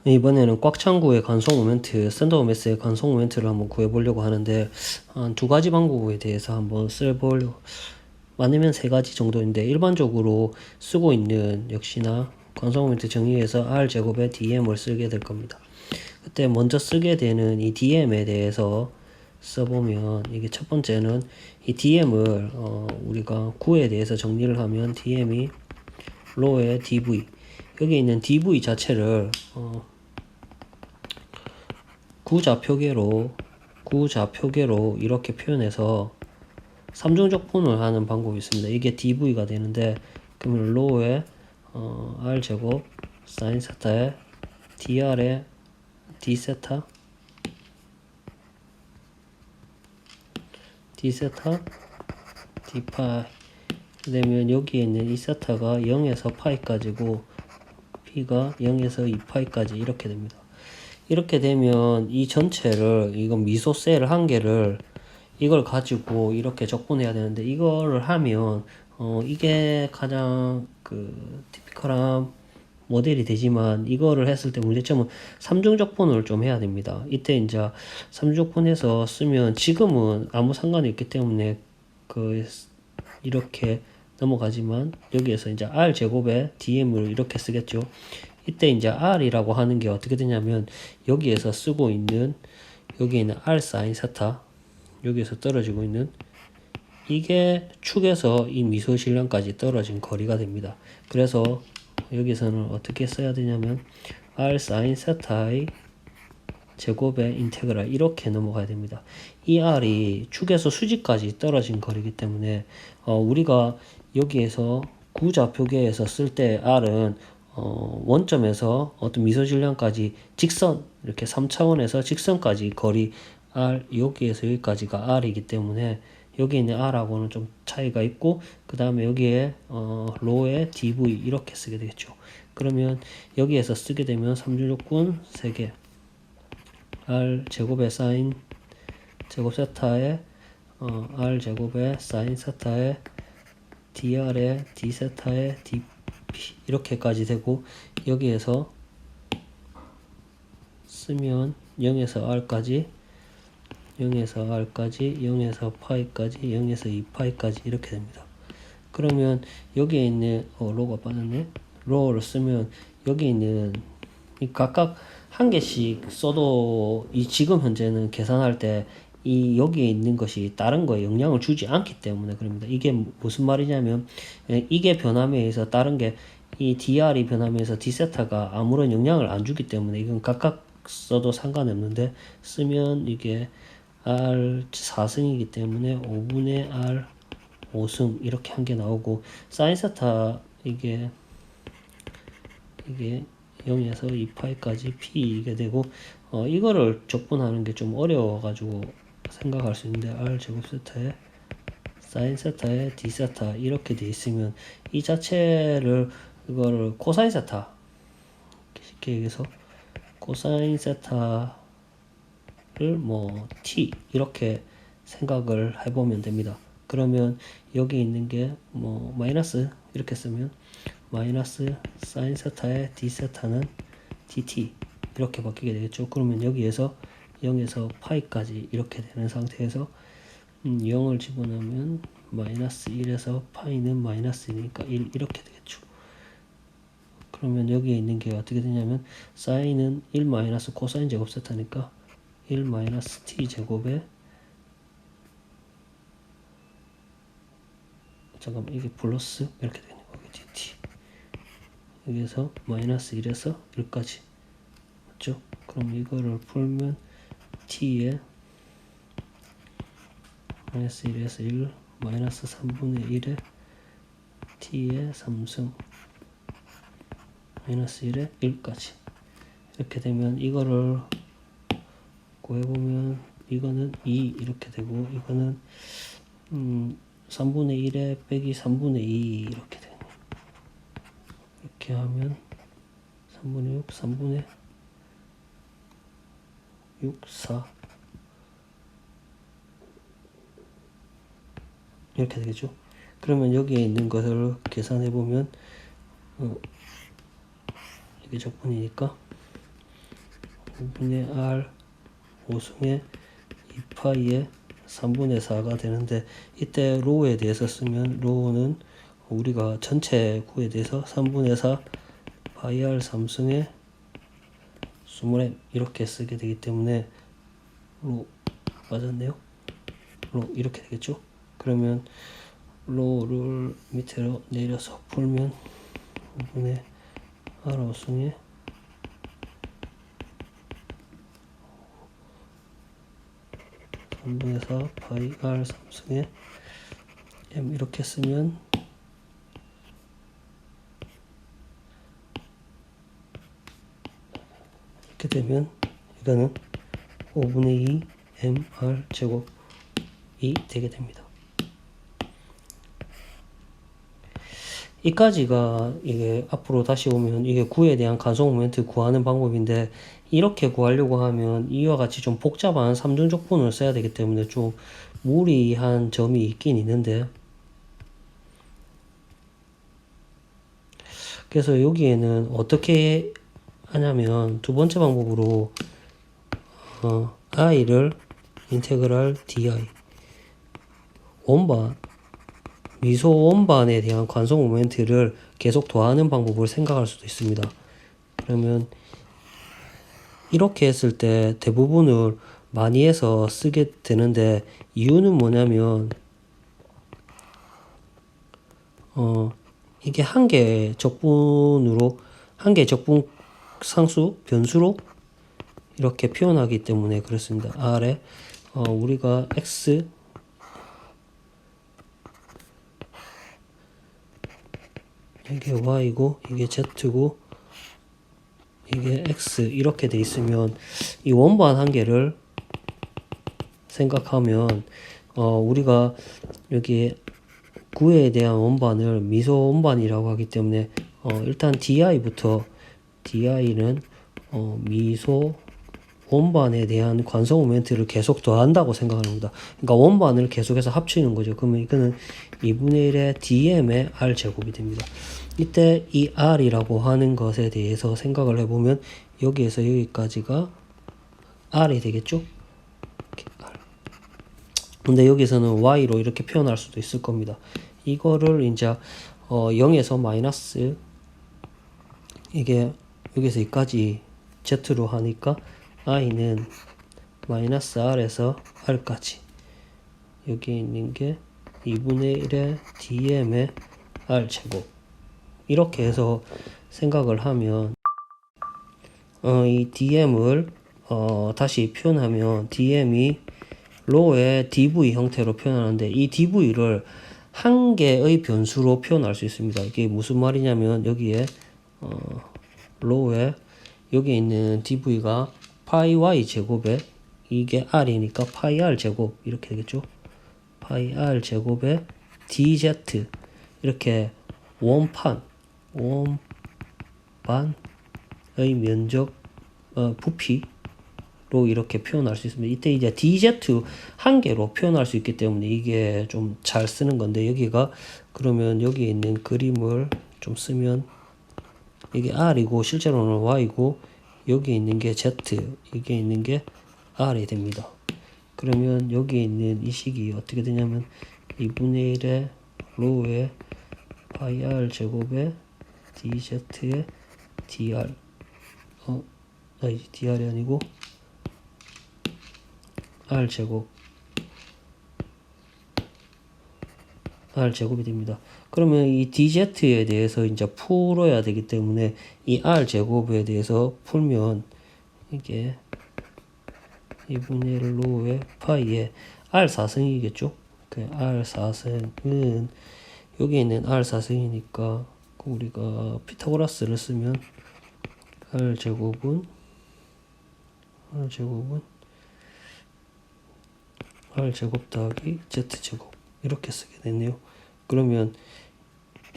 이번에는 꽉찬 구의 관성 모멘트, 샌더메스의 관성 모멘트를 한번 구해보려고 하는데 한 두 가지 방법에 대해서 한번 써보려고. 많으면 세 가지 정도인데 일반적으로 쓰고 있는 역시나 관성 모멘트 정의에서 R 제곱에 DM을 쓰게 될 겁니다. 그때 먼저 쓰게 되는 이 DM에 대해서 써보면, 이게 첫 번째는 이 DM을 우리가 구에 대해서 정리를 하면 DM이 로의 DV, 여기 있는 DV 자체를 구좌표계로 이렇게 표현해서 삼중적분을 하는 방법이 있습니다. 이게 DV가 되는데, 그러면 로의 R 제곱 사인 세타에 DR의 D 세타 D 파이 되면 여기에 있는 이 세타가 0에서 파이까지고 P가 0에서 2파이까지 이렇게 됩니다. 이렇게 되면 이 전체를, 이건 미소셀 한 개를 이걸 가지고 이렇게 적분해야 되는데, 이거를 하면 이게 가장 티피컬한 모델이 되지만, 이거를 했을 때 문제점은 삼중적분을 좀 해야 됩니다. 이때 이제 삼중적분해서 쓰면 지금은 아무 상관이 없기 때문에 이렇게 넘어가지만, 여기에서 이제 R 제곱에 DM을 이렇게 쓰겠죠. 이때 이제 R이라고 하는 게 어떻게 되냐면, 여기에서 쓰고 있는, 여기 있는 R 사인 세타, 여기에서 떨어지고 있는 이게 축에서 이 미소실량까지 떨어진 거리가 됩니다. 그래서 여기서는 어떻게 써야 되냐면 R 사인 세타의 제곱의 인테그랄 이렇게 넘어가야 됩니다. 이 R이 축에서 수직까지 떨어진 거리이기 때문에 우리가 여기에서 구좌표계에서 쓸 때 R은 원점에서 어떤 미소질량까지 직선, 이렇게 3차원에서 직선까지 거리 R, 여기에서 여기까지가 R이기 때문에 여기 있는 R하고는 좀 차이가 있고, 그 다음에 여기에 로의 DV 이렇게 쓰게 되겠죠. 그러면 여기에서 쓰게 되면 삼중적분 3개, R 제곱의 사인 제곱 세타에 R 제곱의 사인 세타에 DR의 D 세타에 DP 이렇게까지 되고, 여기에서 쓰면 0에서 R까지 0에서 파이까지 0에서 2파이까지 이렇게 됩니다. 그러면 여기에 있는 로가 빠졌네. 로를 쓰면 여기 있는 각각 한 개씩 써도 이 지금 현재는 계산할 때 이 여기에 있는 것이 다른 거에 영향을 주지 않기 때문에 그럽니다. 이게 무슨 말이냐면, 이게 변함에 의해서 다른 게 이 DR이 변함에 의해서 D세타가 아무런 영향을 안 주기 때문에 이건 각각 써도 상관없는데, 쓰면 이게 R 4승이기 때문에 5분의 R 5승 이렇게 한 개 나오고, 사인 세타 이게 0에서 2파이까지 P 이게 되고, 이거를 적분하는 게 좀 어려워가지고 생각할 수 있는데, R 제곱 세타에 사인 세타에 D 세타 이렇게 돼 있으면 이 자체를, 이거를 코사인 세타, 쉽게 얘기해서 코사인 세타를 뭐 T 이렇게 생각을 해보면 됩니다. 그러면 여기 있는 게 뭐 마이너스 이렇게 쓰면 마이너스 사인 세타의 D 세타는 DT 이렇게 바뀌게 되겠죠. 그러면 여기에서 0에서 파이까지 이렇게 되는 상태에서 0을 집어넣으면 마이너스 1에서 파이는 마이너스 1이니까 1 이렇게 되겠죠. 그러면 여기에 있는 게 어떻게 되냐면, 사인은 1 마이너스 코사인 제곱 세타니까 1 마이너스 t 제곱에, 잠깐만 이게 플러스 이렇게 되는 거겠지. dt 여기에서 마이너스 1에서 1까지 맞죠? 그럼 이거를 풀면 t에 마이너스 1에서 1 마이너스 3분의 1에 t의 3승 마이너스 1에 1까지 이렇게 되면, 이거를 구해보면 이거는 2 이렇게 되고, 이거는 3분의 1에 빼기 3분의 2 이렇게 되네. 이렇게 하면 3분의 6, 3분의 6, 4 이렇게 되겠죠. 그러면 여기에 있는 것을 계산해보면 이게 적분이니까 5분의 R 5승의 2파이의 3분의 4가 되는데, 이때 로우에 대해서 쓰면 로우는 우리가 전체 구에 대해서 3분의 4 파이 R 3승의 20M 이렇게 쓰게 되기 때문에 로 맞았네요. 로 이렇게 되겠죠. 그러면 로를 밑으로 내려서 풀면 5분의 R 5승의 3분의 4 파이 R 3승의 M 이렇게 쓰면 이렇게 되면 이거는 5분의 2 MR 제곱이 되게 됩니다. 이까지가 이게 앞으로 다시 오면 이게 구에 대한 간속 모멘트 구하는 방법인데, 이렇게 구하려고 하면 이와 같이 좀 복잡한 삼중조건을 써야 되기 때문에 좀 무리한 점이 있긴 있는데, 그래서 여기에는 어떻게 하냐면 두 번째 방법으로 i를 인테그랄 di 원반 미소 원반에 대한 관성 모멘트를 계속 더하는 방법을 생각할 수도 있습니다. 그러면 이렇게 했을 때 대부분을 많이 해서 쓰게 되는데, 이유는 뭐냐면 이게 한 개의 적분으로, 한 개의 적분 상수 변수로 이렇게 표현하기 때문에 그렇습니다. R에 우리가 X 이게 Y고 이게 Z고 이게 X 이렇게 돼 있으면 이 원반 한 개를 생각하면 우리가 여기 구에 대한 원반을 미소 원반이라고 하기 때문에 일단 DI부터, DI는 미소 원반에 대한 관성 모멘트를 계속 더한다고 생각합니다. 그러니까 원반을 계속해서 합치는 거죠. 그러면 이거는 2분의 1의 DM의 R 제곱이 됩니다. 이때 이 R이라고 하는 것에 대해서 생각을 해보면 여기에서 여기까지가 R이 되겠죠? 이렇게 R. 근데 여기서는 Y로 이렇게 표현할 수도 있을 겁니다. 이거를 이제 0에서 마이너스 이게 여기서 여기까지 Z로 하니까 i는 마이너스 R에서 R까지, 여기 있는 게 2분의 1의 dm의 R 제곱 이렇게 해서 생각을 하면 이 dm을 다시 표현하면 dm이 로의 dv 형태로 표현하는데, 이 dv를 한 개의 변수로 표현할 수 있습니다. 이게 무슨 말이냐면 여기에 로에 여기 있는 dv가 파이 y 제곱에 이게 r이니까 파이 r 제곱 이렇게 되겠죠. 파이 r 제곱에 dz 이렇게 원반의 면적 부피로 이렇게 표현할 수 있습니다. 이때 이제 dz 한 개로 표현할 수 있기 때문에 이게 좀 잘 쓰는 건데, 여기가 그러면 여기 있는 그림을 좀 쓰면 이게 r이고 실제로는 y고 여기 있는 게 z, 이게 있는 게 r이 됩니다. 그러면 여기 있는 이 식이 어떻게 되냐면 2분의 1의 로우의 파이 r 제곱에 dz의 dr dr이 아니고 r 제곱이 됩니다. 그러면 이 dz에 대해서 이제 풀어야 되기 때문에 이 r 제곱에 대해서 풀면 이게 2분의 1 로우의 파이에 r 4승이겠죠. 그 r 4승은 여기 있는 r 4승이니까 우리가 피타고라스를 쓰면 r 제곱은 r 제곱 더하기 z 제곱 이렇게 쓰게 되네요. 그러면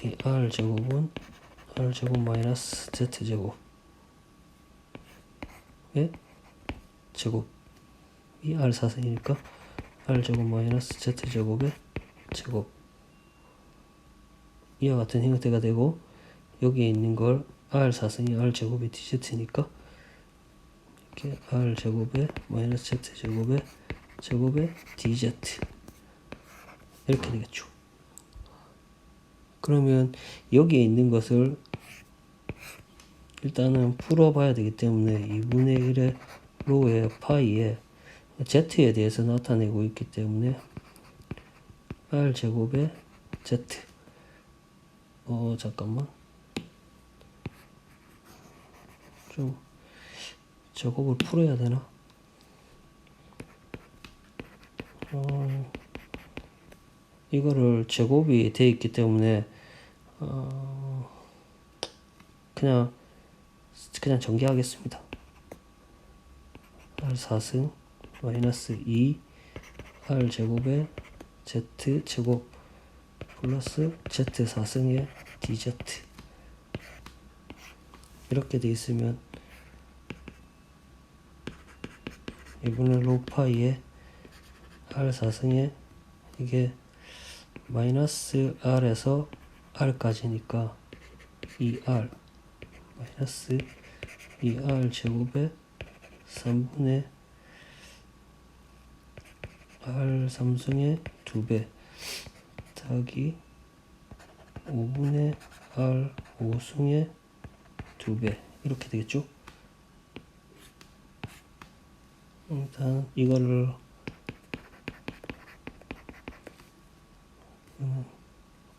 이 r 제곱은 r 제곱 마이너스 z 제곱의 제곱, 이 r 4승이니까 r 제곱 마이너스 z 제곱의 제곱, 이와 같은 형태가 되고, 여기에 있는 걸 r 4승이 r 제곱이 dz니까 이렇게 r 제곱에 마이너스 z 제곱에 dz 이렇게 되겠죠. 그러면 여기에 있는 것을 일단은 풀어봐야 되기 때문에 2분의 1의 로의 파이에 z에 대해서 나타내고 있기 때문에 r 제곱에 z 잠깐만 좀 제곱을 풀어야 되나? 이거를 제곱이 되어 있기 때문에 그냥 전개하겠습니다. r 4승 마이너스 2 r 제곱에 z 제곱 플러스 z 4승에 dz 이렇게 돼 있으면 2분의 로 파이에 r 4승에 이게 마이너스 r에서 r까지니까 2r 마이너스 2r 제곱에 3분의 r 3승의 2배 더하기 5분의 r 5승의 2배 이렇게 되겠죠. 일단 이거를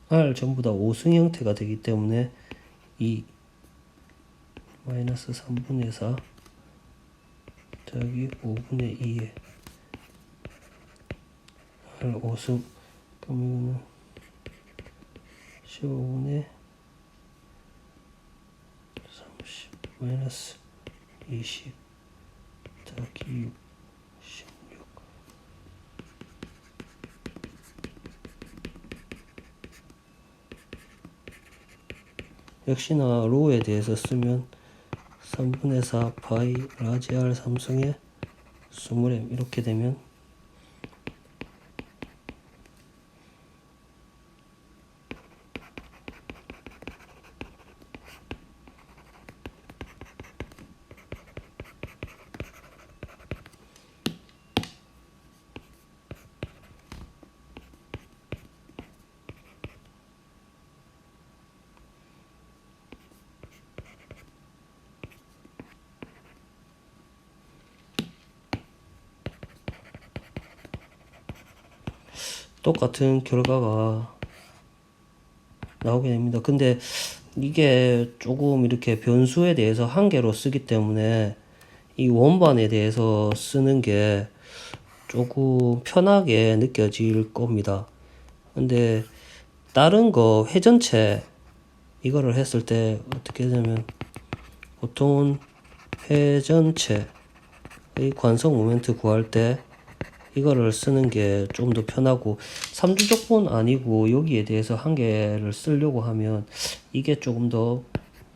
r 전부 다 5승 형태가 되기 때문에 2 마이너스 3분의 4 더하기 5분의 2에 r 5승 그러면 15분의 30 마이너스 20 더하기 6 16 역시나 로에 대해서 쓰면 3분의 4 파이 라지 r 3승의 20m 이렇게 되면 똑같은 결과가 나오게 됩니다. 근데 이게 조금 이렇게 변수에 대해서 한 개로 쓰기 때문에 이 원반에 대해서 쓰는 게 조금 편하게 느껴질 겁니다. 근데 다른 거 회전체 이거를 했을 때 어떻게 되냐면 보통은 회전체의 관성 모멘트 구할 때 이거를 쓰는 게 좀 더 편하고 3주적분 아니고 여기에 대해서 한 개를 쓰려고 하면 이게 조금 더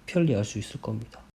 편리할 수 있을 겁니다.